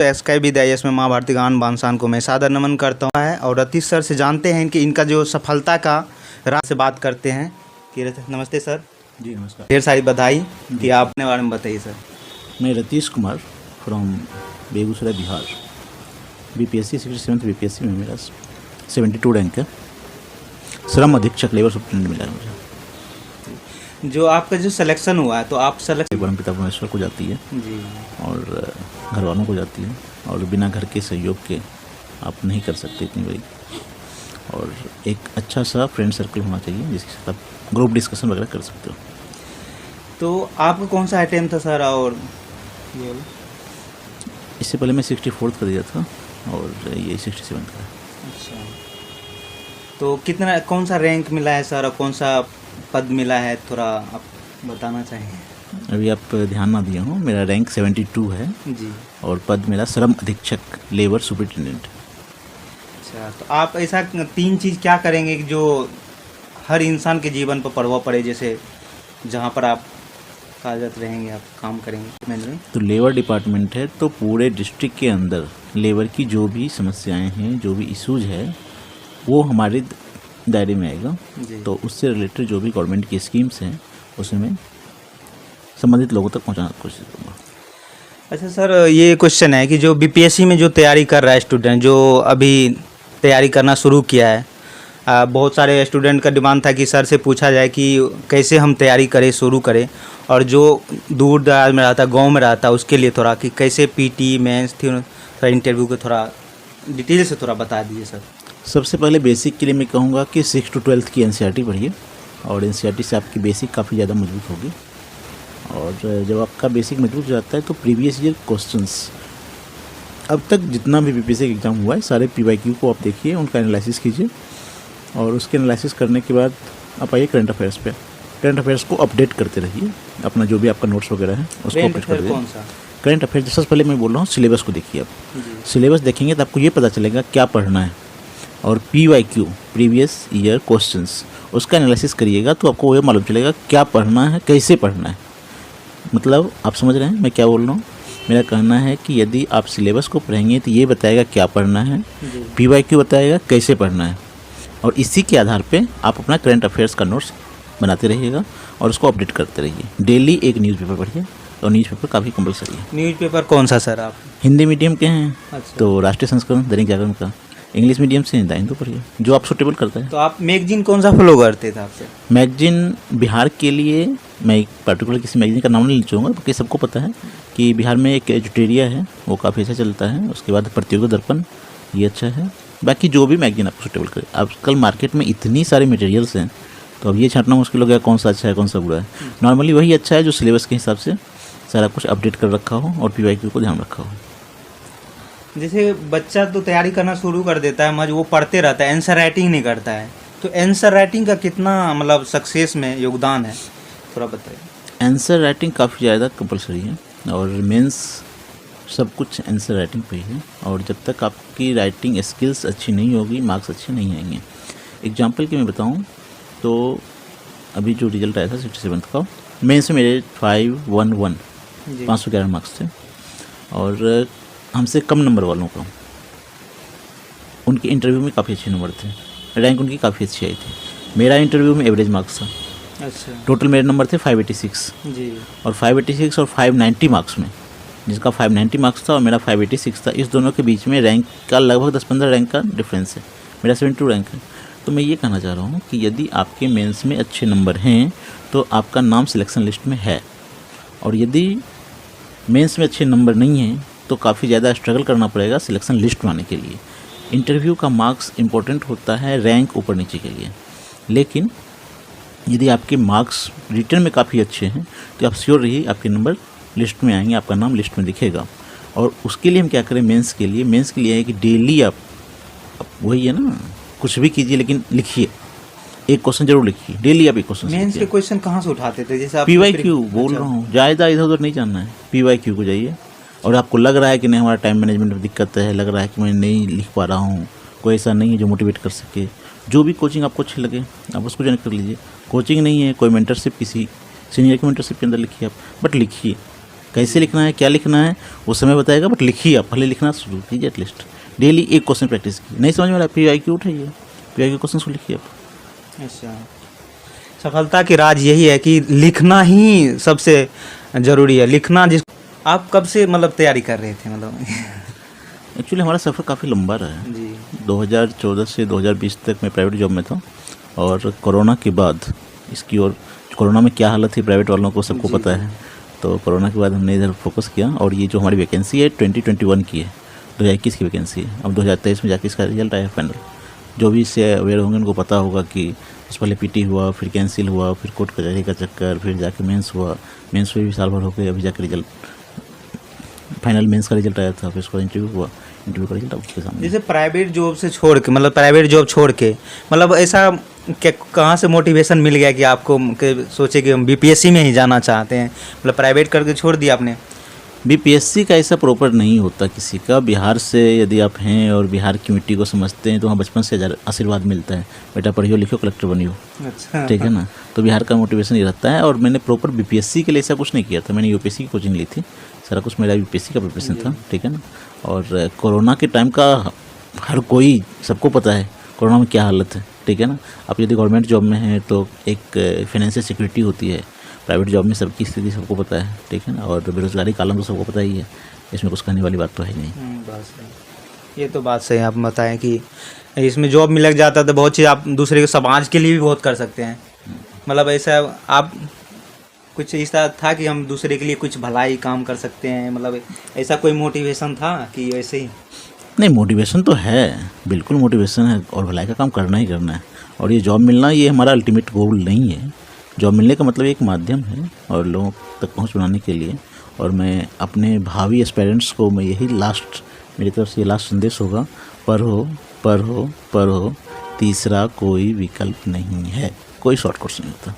SK विद्यालय में माँ भारती गान बांसान को मैं सादर नमन करता हूँ है। और रतीश सर से जानते हैं कि इनका जो सफलता का राज से बात करते हैं कि नमस्ते सर। जी नमस्कार। ढेर सारी बधाई कि आप अपने बारे में बताइए सर। मैं Ratheesh Kumar from Begusarai Bihar. BPSC 67th BPSC में मेरा 72 रैंक है। श्रम अधीक्षक लेबर सुपरिटेंडेंट मिला है मुझे। जो आपका जो सिलेक्शन हुआ है तो आप सिलेक्शन परम पिता परमेश्वर को जाती है जी और घर वालों को जाती है, और बिना घर के सहयोग के आप नहीं कर सकते इतनी बड़ी। और एक अच्छा सा फ्रेंड सर्कल होना चाहिए जिसके साथ आप ग्रुप डिस्कशन वगैरह कर सकते हो। तो आपका कौन सा आइटम था सर? और ये इससे पहले मैं 64th का दिया था और ये 67 का है। अच्छा, तो कितना कौन सा रैंक मिला है सर और कौन सा पद मिला है, थोड़ा आप बताना चाहेंगे? अभी आप ध्यान ना दिए हो, मेरा रैंक 72 है जी और पद मेरा श्रम अधीक्षक लेबर सुपरिटेंडेंट। अच्छा, तो आप ऐसा 3 चीज़ क्या करेंगे कि जो हर इंसान के जीवन पर प्रभाव पड़े, जैसे जहाँ पर आप कार्यरत रहेंगे, आप काम करेंगे? मैंने तो लेबर डिपार्टमेंट है, तो पूरे डिस्ट्रिक्ट के अंदर लेबर की जो भी समस्याएं हैं, जो भी इशूज़ है, वो हमारे दायरे में आएगा। तो उससे रिलेटेड जो भी गवर्नमेंट की स्कीम्स हैं उसमें संबंधित लोगों तक पहुंचाने की कोशिश करूँगा। अच्छा सर, ये क्वेश्चन है कि जो बीपीएससी में जो तैयारी कर रहा है स्टूडेंट, जो अभी तैयारी करना शुरू किया है, बहुत सारे स्टूडेंट का डिमांड था कि सर से पूछा जाए कि कैसे हम तैयारी करें, शुरू करें, और जो दूर दराज में रहता, गांव में रहता, उसके लिए थोड़ा कि कैसे पीटी मेंस थोड़ा इंटरव्यू को थोड़ा डिटेल से थोड़ा बता दीजिए सर। सबसे पहले बेसिक के लिए मैं कहूँगा कि 6 to 12th की एनसीईआरटी पढ़िए, और एनसीईआरटी से आपकी बेसिक काफ़ी ज़्यादा मजबूत होगी। और जब आपका बेसिक मजबूत हो जाता है तो प्रीवियस ईयर क्वेश्चंस, अब तक जितना भी बीपीएससी एग्ज़ाम हुआ है, सारे पीवाईक्यू को आप देखिए, उनका एनालिसिस कीजिए, और उसके एनालिसिस करने के बाद आप आइए करंट अफेयर्स पे। करंट अफेयर्स को अपडेट करते रहिए, अपना जो भी आपका नोट्स वगैरह है उसको अपडेट कर दीजिए। करंट अफेयर्स सबसे पहले मैं बोल रहा हूँ, सिलेबस को देखिए। आप सिलेबस देखेंगे तो आपको ये पता चलेगा क्या पढ़ना है, और पीवाईक्यू प्रीवियस ईयर क्वेश्चंस उसका एनालिसिस करिएगा तो आपको ये मालूम चलेगा क्या पढ़ना है, कैसे पढ़ना है। मतलब आप समझ रहे हैं मैं क्या बोल रहा हूँ? मेरा कहना है कि यदि आप सिलेबस को पढ़ेंगे तो ये बताएगा क्या पढ़ना है, पीवाईक्यू बताएगा कैसे पढ़ना है, और इसी के आधार पे आप अपना करंट अफेयर्स का नोट्स बनाते रहिएगा और उसको अपडेट करते रहिए। डेली एक न्यूज़पेपर पढ़िए, और न्यूज़पेपर काफ़ी कंपलसरी है। न्यूज़पेपर कौन सा सर? आप हिंदी मीडियम के हैं? अच्छा। तो राष्ट्रीय संस्करण दैनिक जागरण का। इंग्लिश मीडियम से द हिंदू पढ़िए, जो आप सुटेबल करता है। तो आप मैगजीन कौन सा फॉलो करते थे आपसे? मैगजीन बिहार के लिए मैं एक पर्टिकुलर किसी मैगजीन का नाम नहीं चाहूँगा, क्योंकि सबको पता है कि बिहार में एक एजुटेरिया है, वो काफ़ी अच्छा चलता है। उसके बाद प्रतियोगिता दर्पण, ये अच्छा है। बाकी जो भी मैगजीन आपको सुटेबल करे। आजकल मार्केट में इतनी सारे मटेरियल्स हैं, तो अब ये छांटना मुश्किल हो गया कौन सा अच्छा है कौन सा बुरा है। नॉर्मली वही अच्छा है जो सिलेबस के हिसाब से सारा कुछ अपडेट कर रखा हो और पीवाईक्यू को ध्यान रखा हो। जैसे बच्चा तो तैयारी करना शुरू कर देता है, मगर वो पढ़ते रहता है, आंसर राइटिंग नहीं करता है, तो आंसर राइटिंग का कितना मतलब सक्सेस में योगदान है, थोड़ा बताइए। आंसर राइटिंग काफ़ी ज़्यादा कंपलसरी है, और मेंस सब कुछ आंसर राइटिंग पे ही है। और जब तक आपकी राइटिंग स्किल्स अच्छी नहीं होगी, मार्क्स अच्छे नहीं आएंगे। एग्जाम्पल के मैं बताऊँ तो अभी जो रिजल्ट आया था 67th का, मेंस में मेरे 511 511 मार्क्स थे, और हमसे कम नंबर वालों का उनके इंटरव्यू में काफ़ी अच्छे नंबर थे, रैंक उनकी काफ़ी अच्छी आई थी। मेरा इंटरव्यू में एवरेज मार्क्स था। अच्छा। टोटल मेरे नंबर थे 586 जी। और 586 और 590 मार्क्स में, जिसका 590 मार्क्स था और मेरा 586 था, इस दोनों के बीच में रैंक का लगभग 10-15 रैंक का डिफरेंस है। मेरा 72 रैंक है। तो मैं ये कहना चाह रहा हूँ कि यदि आपके मेंस में अच्छे नंबर हैं तो आपका नाम सिलेक्शन लिस्ट में है, और यदि मेंस में अच्छे नंबर नहीं हैं तो काफ़ी ज़्यादा स्ट्रगल करना पड़ेगा सिलेक्शन लिस्ट में आने के लिए। इंटरव्यू का मार्क्स इंपॉर्टेंट होता है रैंक ऊपर नीचे के लिए, लेकिन यदि आपके मार्क्स रिटर्न में काफ़ी अच्छे हैं तो आप श्योर रहिए आपके नंबर लिस्ट में आएंगे, आपका नाम लिस्ट में दिखेगा। और उसके लिए हम क्या करें, मेंस के लिए है कि डेली आप वही है ना, कुछ भी कीजिए लेकिन लिखिए, एक क्वेश्चन जरूर लिखिए, डेली आप एक क्वेश्चन। मेंस के क्वेश्चन कहाँ से उठाते थे? जैसे आप पीवाईक्यू बोल रहा हूँ, ज़्यादा इधर उधर नहीं जानना है, पीवाईक्यू को जाइए। और आपको लग रहा है कि नहीं हमारा टाइम मैनेजमेंट में दिक्कत है, लग रहा है कि मैं नहीं लिख पा रहा हूँ, कोई ऐसा नहीं है जो मोटिवेट कर सके, जो भी कोचिंग आपको अच्छी लगे आप उसको ज्वाइन कर लीजिए। कोचिंग नहीं है, कोई मेंटरशिप, किसी सीनियर की मेंटरशिप के अंदर लिखिए आप, बट लिखिए। कैसे लिखना है, क्या लिखना है वो समय बताएगा, बट लिखिए आप, पहले लिखना शुरू कीजिए एटलीस्ट। डेली एक क्वेश्चन प्रैक्टिस कीजिए, नहीं समझ में आ रहा है PYQ उठाइए, PYQ क्वेश्चन को लिखिए आप। अच्छा, सफलता की राज यही है कि लिखना ही सबसे ज़रूरी है। लिखना जिस आप कब से मतलब तैयारी कर रहे थे मतलब? एक्चुअली हमारा सफ़र काफ़ी लंबा रहा है। जी 2014 से 2020 तक मैं प्राइवेट जॉब में था, और कोरोना के बाद इसकी ओर, कोरोना में क्या हालत थी प्राइवेट वालों को सबको पता है, तो कोरोना के बाद हमने इधर फोकस किया। और ये जो हमारी वैकेंसी है 2021 की है, 2021 की वैकेंसी है। अब 2023 में जाके इसका रिजल्ट आया फाइनल। जो भी इससे अवेयर होंगे उनको पता होगा कि उस पहले PT हुआ, फिर कैंसिल हुआ, फिर कोर्ट कचहरी का चक्कर, फिर जाके मेंस हुआ, मेंस में भी साल भर हो गए, अभी जाके रिजल्ट फाइनल मेंस का रिजल्ट आया था, फिर उसका इंटरव्यू हुआ, इंटरव्यू का रिजल्ट आपके सामने। जैसे प्राइवेट जॉब से छोड़ के मतलब प्राइवेट जॉब छोड़ के मतलब ऐसा क्या कहाँ से मोटिवेशन मिल गया कि आपको कि सोचे कि हम BPSC में ही जाना चाहते हैं, मतलब प्राइवेट करके छोड़ दिया आपने? BPSC का ऐसा प्रॉपर नहीं होता किसी का। बिहार से यदि आप हैं और बिहार की मिट्टी को समझते हैं तो वहाँ बचपन से आशीर्वाद मिलता है, बेटा पढ़ियो लिखो कलेक्टर बनियो, अच्छा ठीक है ना। तो बिहार का मोटिवेशन ये रहता है। और मैंने प्रॉपर BPSC के लिए ऐसा कुछ नहीं किया था, मैंने UPSC की कोचिंग ली थी, सारा कुछ मेरा UPSC का प्रिपरेशन था, ठीक है ना। और कोरोना के टाइम का हर कोई, सबको पता है कोरोना में क्या हालत है, ठीक है ना। आप यदि गवर्नमेंट जॉब में हैं तो एक फाइनेंशियल सिक्योरिटी होती है, प्राइवेट जॉब में सबकी स्थिति सबको पता है, ठीक है ना। और बेरोजगारी का आलम तो सबको पता ही है, इसमें कुछ कहने वाली बात तो है नहीं। बात सही, ये तो बात सही आप बताएं कि इसमें जॉब मिल जाता तो बहुत चीज़ आप दूसरे के समाज के लिए भी बहुत कर सकते हैं। मतलब ऐसा आप कुछ ऐसा था कि हम दूसरे के लिए कुछ भलाई काम कर सकते हैं, मतलब ऐसा कोई मोटिवेशन था कि वैसे ही? नहीं, मोटिवेशन तो है, बिल्कुल मोटिवेशन है, और भलाई का काम करना ही करना है। और ये जॉब मिलना ये हमारा अल्टीमेट गोल नहीं है। जॉब मिलने का मतलब एक माध्यम है और लोगों तक पहुंच बनाने के लिए। और मैं अपने भावी एस्पायरेंट्स को मैं यही लास्ट, मेरी तरफ से ये लास्ट संदेश होगा, पढ़ो पढ़ो पढ़ो, तीसरा कोई विकल्प नहीं है, कोई शॉर्टकट नहीं होता,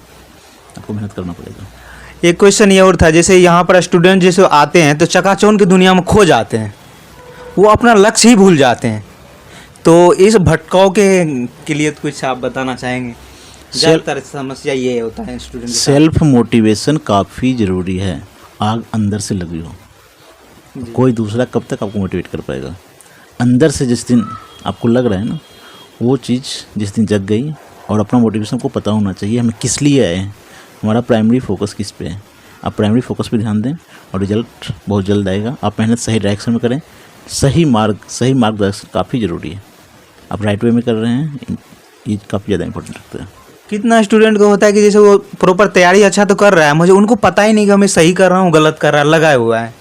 आपको मेहनत करना पड़ेगा। एक क्वेश्चन ये और था, जैसे यहाँ पर स्टूडेंट जैसे आते हैं तो चकाचौंध की दुनिया में खो जाते हैं, वो अपना लक्ष्य ही भूल जाते हैं। तो इस भटकाव के लिए कुछ आप बताना चाहेंगे? ज़्यादातर समस्या ये होता है स्टूडेंट के साथ। सेल्फ मोटिवेशन काफ़ी ज़रूरी है। आग अंदर से लगी हो, कोई दूसरा कब तक आपको मोटिवेट कर पाएगा? अंदर से जिस दिन आपको लग रहा है ना, वो चीज़ जिस दिन जग गई, और अपना मोटिवेशन को पता होना चाहिए हमें किस लिए आए हैं, हमारा प्राइमरी फोकस किस पे है। आप प्राइमरी फोकस पे ध्यान दें और रिजल्ट बहुत जल्द आएगा। आप मेहनत सही डायरेक्शन में करें, सही मार्गदर्शन काफ़ी ज़रूरी है। आप राइट वे में कर रहे हैं, ये काफ़ी ज़्यादा इंपॉर्टेंट रखता है। कितना स्टूडेंट को होता है कि जैसे वो प्रॉपर तैयारी अच्छा तो कर रहा है, मुझे उनको पता ही नहीं कि मैं सही कर रहा हूँ गलत कर रहा है, लगाया हुआ है।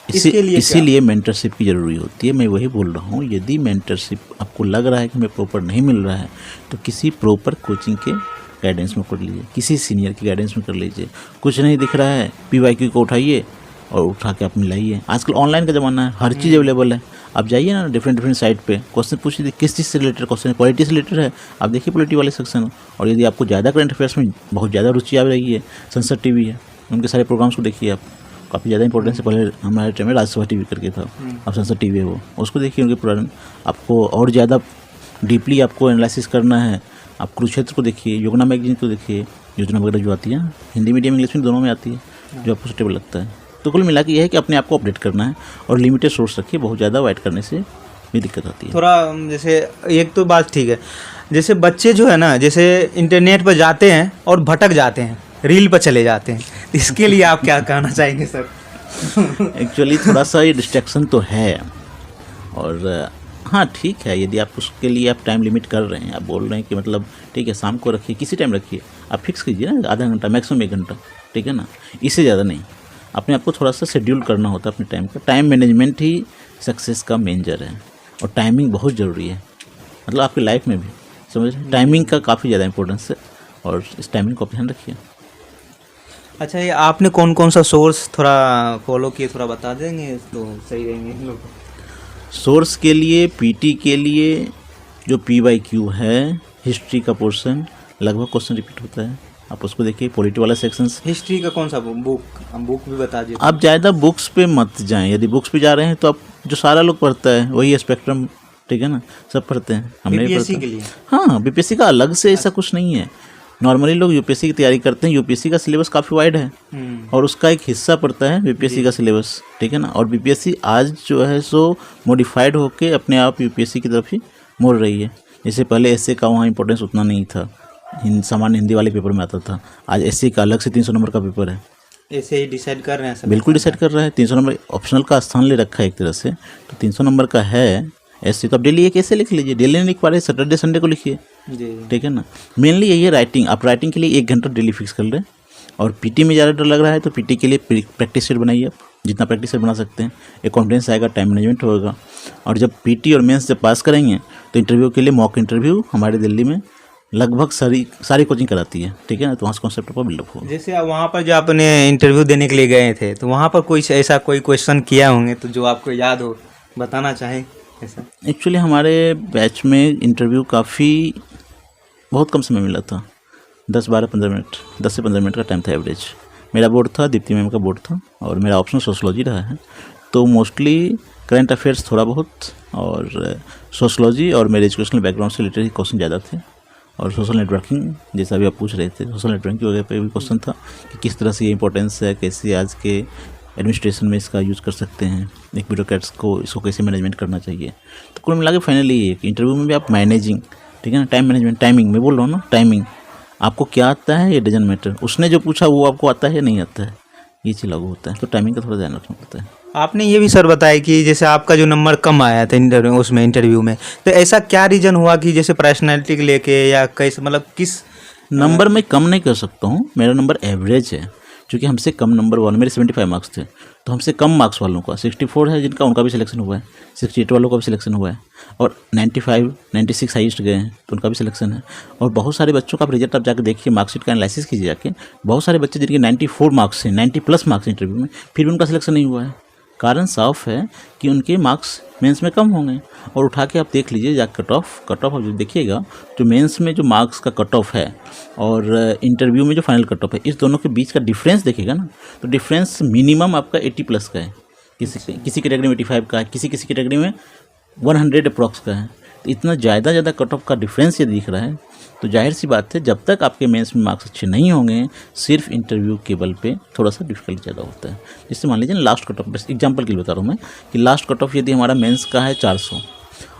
इसीलिए मेंटरशिप की ज़रूरी होती है। मैं वही बोल रहा हूँ, यदि मेंटरशिप आपको लग रहा है कि हमें प्रॉपर नहीं मिल रहा है तो किसी प्रॉपर कोचिंग के गाइडेंस में कर लीजिए, किसी सीनियर की गाइडेंस में कर लीजिए। कुछ नहीं दिख रहा है, PYQ को उठाइए और उठा के आप मिलाइए। आजकल ऑनलाइन का ज़माना है, हर चीज़ अवेलेबल है। आप जाइए ना डिफरेंट साइट पे, क्वेश्चन पूछिए किस चीज़ से रिलेटेड क्वेश्चन है, पॉलिटी से रिलेटेड है, आप देखिए पॉलिटी वाले सेक्शन। और यदि आपको ज़्यादा करंट अफेयर्स में बहुत ज़्यादा रुचि आ रही है, संसद TV है, उनके सारे प्रोग्राम्स को देखिए आप, काफ़ी ज़्यादा इंपॉर्टेंस है। पहले हमारे टाइम में राज्यसभा TV करके था, अब संसद TV है वो, उसको देखिए उनके प्रोग्राम। आपको और ज़्यादा डीपली आपको एनालिसिस करना है, आप कुरुक्षेत्र को देखिए, योजना मैगजीन को देखिए, योजना वगैरह जो आती है हिंदी मीडियम इंग्लिश में दोनों में आती है, जो आपको सुटेबल लगता है। तो कुल मिला के यह है कि अपने आप को अपडेट करना है और लिमिटेड सोर्स रखिए, बहुत ज़्यादा अवॉइड करने से भी दिक्कत आती है। थोड़ा जैसे एक तो बात ठीक है, जैसे बच्चे जो है ना, जैसे इंटरनेट पर जाते हैं और भटक जाते हैं, रील पर चले जाते हैं, इसके लिए आप क्या कहना चाहेंगे सर? एक्चुअली थोड़ा सा ये डिस्ट्रैक्शन तो है, और हाँ ठीक है, यदि आप उसके लिए आप टाइम लिमिट कर रहे हैं, आप बोल रहे हैं कि मतलब ठीक है शाम को रखिए, किसी टाइम रखिए, आप फिक्स कीजिए ना, आधा घंटा मैक्सिमम 1 घंटा, ठीक है ना, इससे ज़्यादा नहीं। अपने आपको थोड़ा सा शेड्यूल करना होता है अपने टाइम का। टाइम मैनेजमेंट ही सक्सेस का मेंजर है, और टाइमिंग बहुत ज़रूरी है, मतलब आपकी लाइफ में भी समझ रहे, टाइमिंग का काफ़ी ज़्यादा इंपॉर्टेंस है, और इस टाइमिंग को आप ध्यान रखिए। अच्छा, ये आपने कौन कौन सा सोर्स थोड़ा फॉलो किए, थोड़ा बता देंगे तो सही रहेंगे हम लोग। सोर्स के लिए, PT के लिए जो PYQ है, हिस्ट्री का पोर्शन लगभग क्वेश्चन रिपीट होता है, आप उसको देखिए। पॉलिटी वाला सेक्शंस, हिस्ट्री का कौन सा बुक, हम बुक भी बता दीजिए। आप ज़्यादा बुक्स पे मत जाएं। यदि बुक्स पे जा रहे हैं तो आप जो सारा लोग पढ़ता है वही स्पेक्ट्रम, ठीक है ना, सब पढ़ते हैं, हमने भी BPSC पढ़ता के लिए? हाँ, BPSC का अलग से ऐसा कुछ नहीं है। नॉर्मली लोग यूपीएससी की तैयारी करते हैं, यूपीएससी का सिलेबस काफ़ी वाइड है और उसका एक हिस्सा पड़ता है बीपीएससी का सिलेबस, ठीक है ना। और बीपीएससी आज जो है सो मॉडिफाइड होके अपने आप यूपीएससी की तरफ ही मुड़ रही है। जैसे पहले एसए का वहाँ इंपॉर्टेंस उतना नहीं था, सामान्य हिंदी वाले पेपर में आता था, आज एसए का अलग से 300 नंबर का पेपर है। ऐसे ही डिसाइड कर रहे हैं सब? बिल्कुल डिसाइड कर रहा है, 300 नंबर ऑप्शनल का स्थान ले रखा है एक तरह से, तो 300 नंबर का है ऐसे, तो आप डेली एक ऐसे लिख लीजिए, डेली नहीं लिख पा रहे सैटरडे संडे को लिखिए, ठीक है ना। मेनली यही है राइटिंग, आप राइटिंग के लिए 1 घंटा डेली फिक्स कर लें। और पीटी में ज़्यादा डर लग रहा है तो पीटी के लिए प्रैक्टिस सेट बनाइए, आप जितना प्रैक्टिस सेट बना सकते हैं, एक कॉन्फिडेंस आएगा, टाइम मैनेजमेंट होगा। और जब पीटी और मेंस जब पास करेंगे तो इंटरव्यू के लिए मॉक इंटरव्यू हमारे दिल्ली में लगभग सारी कोचिंग कराती है, ठीक है ना, तो वहाँ से कॉन्सेप्ट पर बिल्डअप होगा। जैसे आप वहाँ पर जो आपने इंटरव्यू देने के लिए गए थे तो वहाँ पर कोई ऐसा कोई क्वेश्चन किया होंगे तो जो आपको याद हो, बताना चाहें ऐसा? एक्चुअली हमारे बैच में इंटरव्यू काफ़ी बहुत कम समय मिला था, 10-15 मिनट, 10 से 15 मिनट का टाइम था एवरेज। मेरा बोर्ड था, दीप्ति मैम का बोर्ड था और मेरा ऑप्शन सोशलॉजी रहा है, तो मोस्टली करंट अफेयर्स थोड़ा बहुत और सोशलॉजी और मेरे एजुकेशनल बैकग्राउंड से रिलेटेड क्वेश्चन ज़्यादा थे। और सोशल नेटवर्किंग जैसा भी आप पूछ रहे थे, सोशल नेटवर्किंग की वजह पे भी क्वेश्चन था कि किस तरह से ये इंपॉर्टेंस है, कैसे आज के एडमिनिस्ट्रेशन में इसका यूज़ कर सकते हैं, एक ब्यूरोक्रेट्स को इसको कैसे मैनेजमेंट करना चाहिए। तो कुल मिला के फाइनली ये कि इंटरव्यू में भी आप मैनेजिंग, ठीक है ना, टाइम मैनेजमेंट, टाइमिंग मैं बोल रहा हूँ ना, टाइमिंग आपको क्या आता है ये डजंट मैटर, उसने जो पूछा वो आपको आता है या नहीं आता है, ये चीज़ लागू होता है, तो टाइमिंग का थोड़ा ध्यान रखना पड़ता है। आपने ये भी सर बताया कि जैसे आपका जो नंबर कम आया था इंटरव्यू में, तो ऐसा क्या रीज़न हुआ कि जैसे पर्सनैलिटी लेके या कैसे, मतलब किस नंबर मैं कम नहीं कर सकता हूँ, मेरा नंबर एवरेज है, क्योंकि हमसे कम नंबर वाले, मेरे 75 मार्क्स थे, तो हमसे कम मार्क्स वालों का 64 है जिनका, उनका भी सिलेक्शन हुआ है, 68 वालों का भी सिलेक्शन हुआ है, और 95 96 हाईएस्ट गए हैं तो उनका भी सिलेक्शन है। और बहुत सारे बच्चों का आप रिजल्ट आप जाकर देखिए, मार्कशीट का एनालिसिस कीजिए जाके, बहुत सारे बच्चे जिनके 94 मार्क्स हैं, 90+ मार्क्स इंटरव्यू में, फिर भी उनका सिलेक्शन नहीं हुआ है। कारण साफ है कि उनके मार्क्स मेंस में कम होंगे। और उठा के आप देख लीजिए जा कट ऑफ आप जो देखिएगा, जो मेंस में जो मार्क्स का कट ऑफ है और इंटरव्यू में जो फाइनल कट ऑफ है, इस दोनों के बीच का डिफरेंस देखिएगा ना, तो डिफरेंस मिनिमम आपका 80+ का है, किसी कैटेगरी में 85 का है, किसी कैटेगरी में 100 अप्रॉक्स का है। तो इतना ज़्यादा कट ऑफ का डिफरेंस ये दिख रहा है, तो जाहिर सी बात है जब तक आपके मेंस में मार्क्स अच्छे नहीं होंगे, सिर्फ इंटरव्यू के बल पे थोड़ा सा डिफिकल्ट ज़्यादा होता है। जैसे मान लीजिए लास्ट कट ऑफ, बस एग्जांपल के लिए बता रहा हूँ मैं कि लास्ट कट ऑफ यदि हमारा मेंस का है 400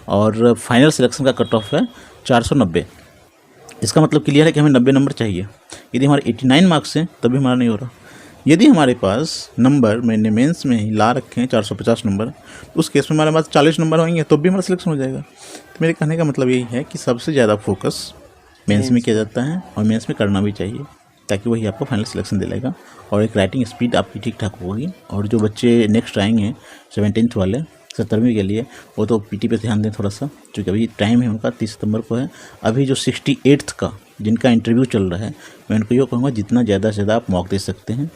और फाइनल सिलेक्शन का कट ऑफ है 490, इसका मतलब क्लियर है कि हमें 90 नंबर चाहिए। यदि हमारे 89 मार्क्स हैं तब भी हमारा नहीं हो रहा। यदि हमारे पास नंबर मैंने मेंस में ही ला रखे हैं 450 नंबर, तो उस केस में हमारे पास 40 नंबर होंगे तो भी हमारा सिलेक्शन हो जाएगा। तो मेरे कहने का मतलब यही है कि सबसे ज़्यादा फोकस मेंस में किया जाता है और मेंस में करना भी चाहिए, ताकि वही आपको फाइनल सिलेक्शन दिलाएगा और एक राइटिंग स्पीड आपकी ठीक ठाक होगी। और जो बच्चे नेक्स्ट आएंगे 17th वाले 17वीं के लिए, वो तो पीटी पे ध्यान दें थोड़ा सा, क्योंकि अभी टाइम है उनका 30 सितंबर को है। अभी जो 68th का जिनका इंटरव्यू चल रहा है, मैं उनको ये कहूँगा जितना ज़्यादा से ज़्यादा आप मॉक दे सकते हैं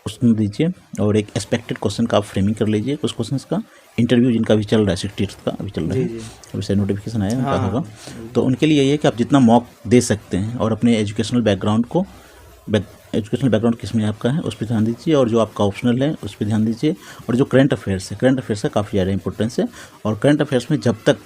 उसमें दीजिए, और एक एक्सपेक्टेड क्वेश्चन का आप फ्रेमिंग कर लीजिए कुछ क्वेश्चंस का। इंटरव्यू जिनका भी चल रहा है 68th का अभी चल रहा है, अभी से नोटिफिकेशन आया उनका होगा, तो उनके लिए यही है कि आप जितना मॉक दे सकते हैं और अपने एजुकेशनल बैकग्राउंड को, एजुकेशनल बैकग्राउंड किस में आपका है उस पर ध्यान दीजिए, और जो आपका ऑप्शनल है उस पर ध्यान दीजिए, और जो करंट अफेयर्स है, करंट अफेयर्स का काफ़ी ज़्यादा इंपॉर्टेंस है। और करंट अफेयर्स में जब तक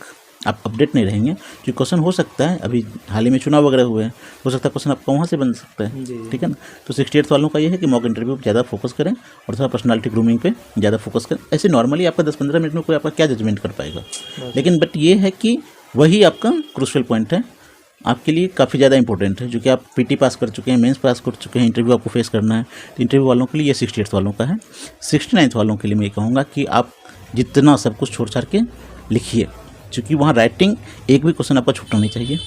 आप अपडेट नहीं रहेंगे, जो क्वेश्चन हो सकता है, अभी हाल ही में चुनाव वगैरह हुए हैं, हो सकता है क्वेश्चन आपका वहाँ से बन सकता है, ठीक है ना। तो 68th वालों का ये है कि मॉक इंटरव्यू पर ज़्यादा फोकस करें और थोड़ा पर्सनालिटी ग्रूमिंग पे ज़्यादा फोकस करें। ऐसे नॉर्मली आपका 10-15 मिनट में कोई आपका क्या जजमेंट कर पाएगा, लेकिन बट ये है कि वही आपका क्रूशियल पॉइंट है, आपके लिए काफ़ी ज़्यादा इंपॉर्टेंट है, जो कि आप पीटी पास कर चुके हैं, मेंस पास कर चुके हैं, इंटरव्यू आपको फेस करना है। तो इंटरव्यू वालों के लिए ये 68th वालों का है। 69th वालों के लिए मैं ये कहूँगा कि आप जितना सब कुछ छोड़ छाड़ के लिखिए, क्योंकि वहाँ राइटिंग एक भी क्वेश्चन आपका छूटना नहीं चाहिए,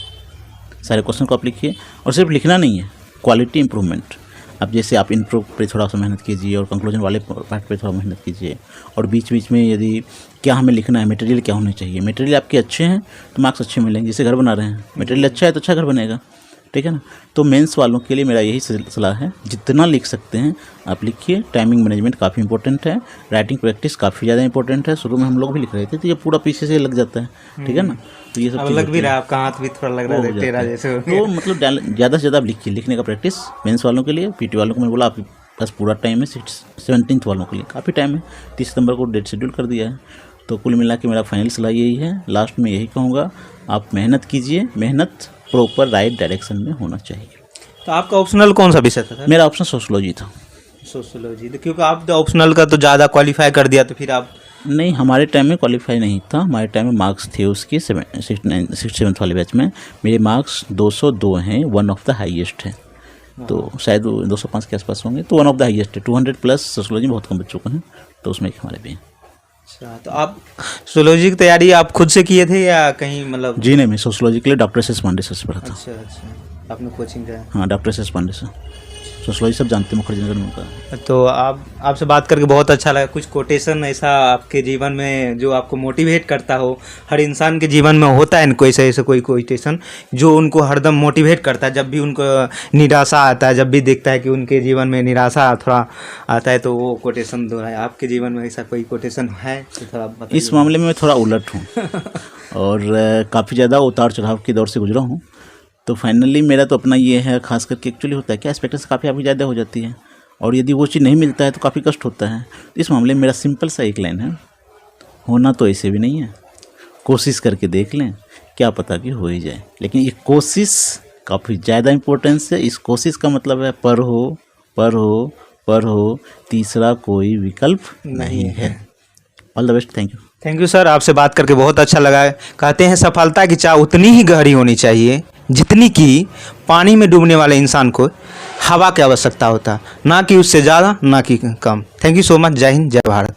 सारे क्वेश्चन को आप लिखिए। और सिर्फ लिखना नहीं है, क्वालिटी इंप्रूवमेंट। अब जैसे आप इंट्रो पे थोड़ा सा मेहनत कीजिए और कंक्लूजन वाले पार्ट पे थोड़ा मेहनत कीजिए, और बीच बीच में यदि क्या हमें लिखना है, मटेरियल क्या होने चाहिए, मटेरियल आपके अच्छे हैं तो मार्क्स अच्छे मिलेंगे। जैसे घर बना रहे हैं, मटेरियल अच्छा है तो अच्छा घर बनेगा, ठीक है ना। तो मेंस वालों के लिए मेरा यही सलाह है, जितना लिख सकते हैं आप लिखिए। टाइमिंग मैनेजमेंट काफ़ी इंपॉर्टेंट है, राइटिंग प्रैक्टिस काफ़ी ज़्यादा इंपॉर्टेंट है। शुरू में हम लोग भी लिख रहे थे तो ये पूरा पीछे से लग जाता है, ठीक है ना। तो ये सब लग भी रहा है, आपका हाथ भी थोड़ा लग रहा है टेढ़ा जैसे। तो मतलब ज़्यादा से ज़्यादा आप लिखिए, लिखने का प्रैक्टिस मेंस वालों के लिए। पीटी वालों को मैंने बोला आपके पास पूरा टाइम है, 17th वालों के लिए काफ़ी टाइम है, 30 सितंबर को डेट शेड्यूल कर दिया है। तो कुल मिला के मेरा फाइनल सलाह यही है, लास्ट में यही कहूँगा, आप मेहनत कीजिए, मेहनत प्रॉपर राइट डायरेक्शन में होना चाहिए। तो आपका ऑप्शनल कौन सा विषय था सर? मेरा ऑप्शन सोशोलॉजी था। सोशोलॉजी। तो क्योंकि आप तो ऑप्शनल का तो ज़्यादा क्वालिफाई कर दिया, तो फिर आप नहीं, हमारे टाइम में क्वालिफाई नहीं था। हमारे टाइम में मार्क्स थे उसके 7th वाले बैच में मेरे मार्क्स 202 हैं, वन ऑफ द हाईएस्ट है। तो शायद 205 के आसपास होंगे, तो वन ऑफ द हाईएस्ट है। 200 प्लस सोशोलॉजी में बहुत कम बच्चों को हैं, तो उसमें एक हमारे भी हैं। अच्छा, तो आप सोशोलॉजी की तैयारी आप खुद से किए थे या कहीं मतलब? जी नहीं, मैं सोशोलॉजी के लिए डॉक्टर एस पांडे सर से पढ़ा था। अच्छा अच्छा, आपने कोचिंग किया? हाँ, doctor S Pandey sir, sociology सब जानते हैं, मुखर्जी नगर में उनका। तो आपसे बात करके बहुत अच्छा लगा। कुछ कोटेशन ऐसा आपके जीवन में जो आपको मोटिवेट करता हो? हर इंसान के जीवन में होता है कोई ऐसा कोई कोटेशन जो उनको हरदम मोटिवेट करता है, जब भी उनको निराशा आता है, जब भी देखता है कि उनके जीवन में निराशा थोड़ा आता है तो वो कोटेशन दोहराए। आपके जीवन में ऐसा कोई कोटेशन है तो थोड़ा बताइए। इस मामले में मैं थोड़ा उलट हूँ और काफ़ी ज़्यादा उतार चढ़ाव के दौर से गुजरा हूँ। तो फाइनली मेरा तो अपना ये है, खास करके एक्चुअली होता है क्या, एक्सपेक्टेशन काफ़ी आपकी ज़्यादा हो जाती है और यदि वो चीज़ नहीं मिलता है तो काफ़ी कष्ट होता है। तो इस मामले में मेरा सिंपल सा एक लाइन है, होना तो ऐसे भी नहीं है, कोशिश करके देख लें, क्या पता कि हो ही जाए। लेकिन ये कोशिश काफ़ी ज़्यादा इम्पोर्टेंस है। इस कोशिश का मतलब है पर हो, तीसरा कोई विकल्प नहीं है। All the best, thank you. Thank you sir, आपसे बात करके बहुत अच्छा लगा। कहते हैं सफलता की चाह उतनी ही गहरी होनी चाहिए जितनी कि पानी में डूबने वाले इंसान को हवा की आवश्यकता होता, ना कि उससे ज़्यादा ना कि कम। Thank you so much. जय हिंद, जय भारत।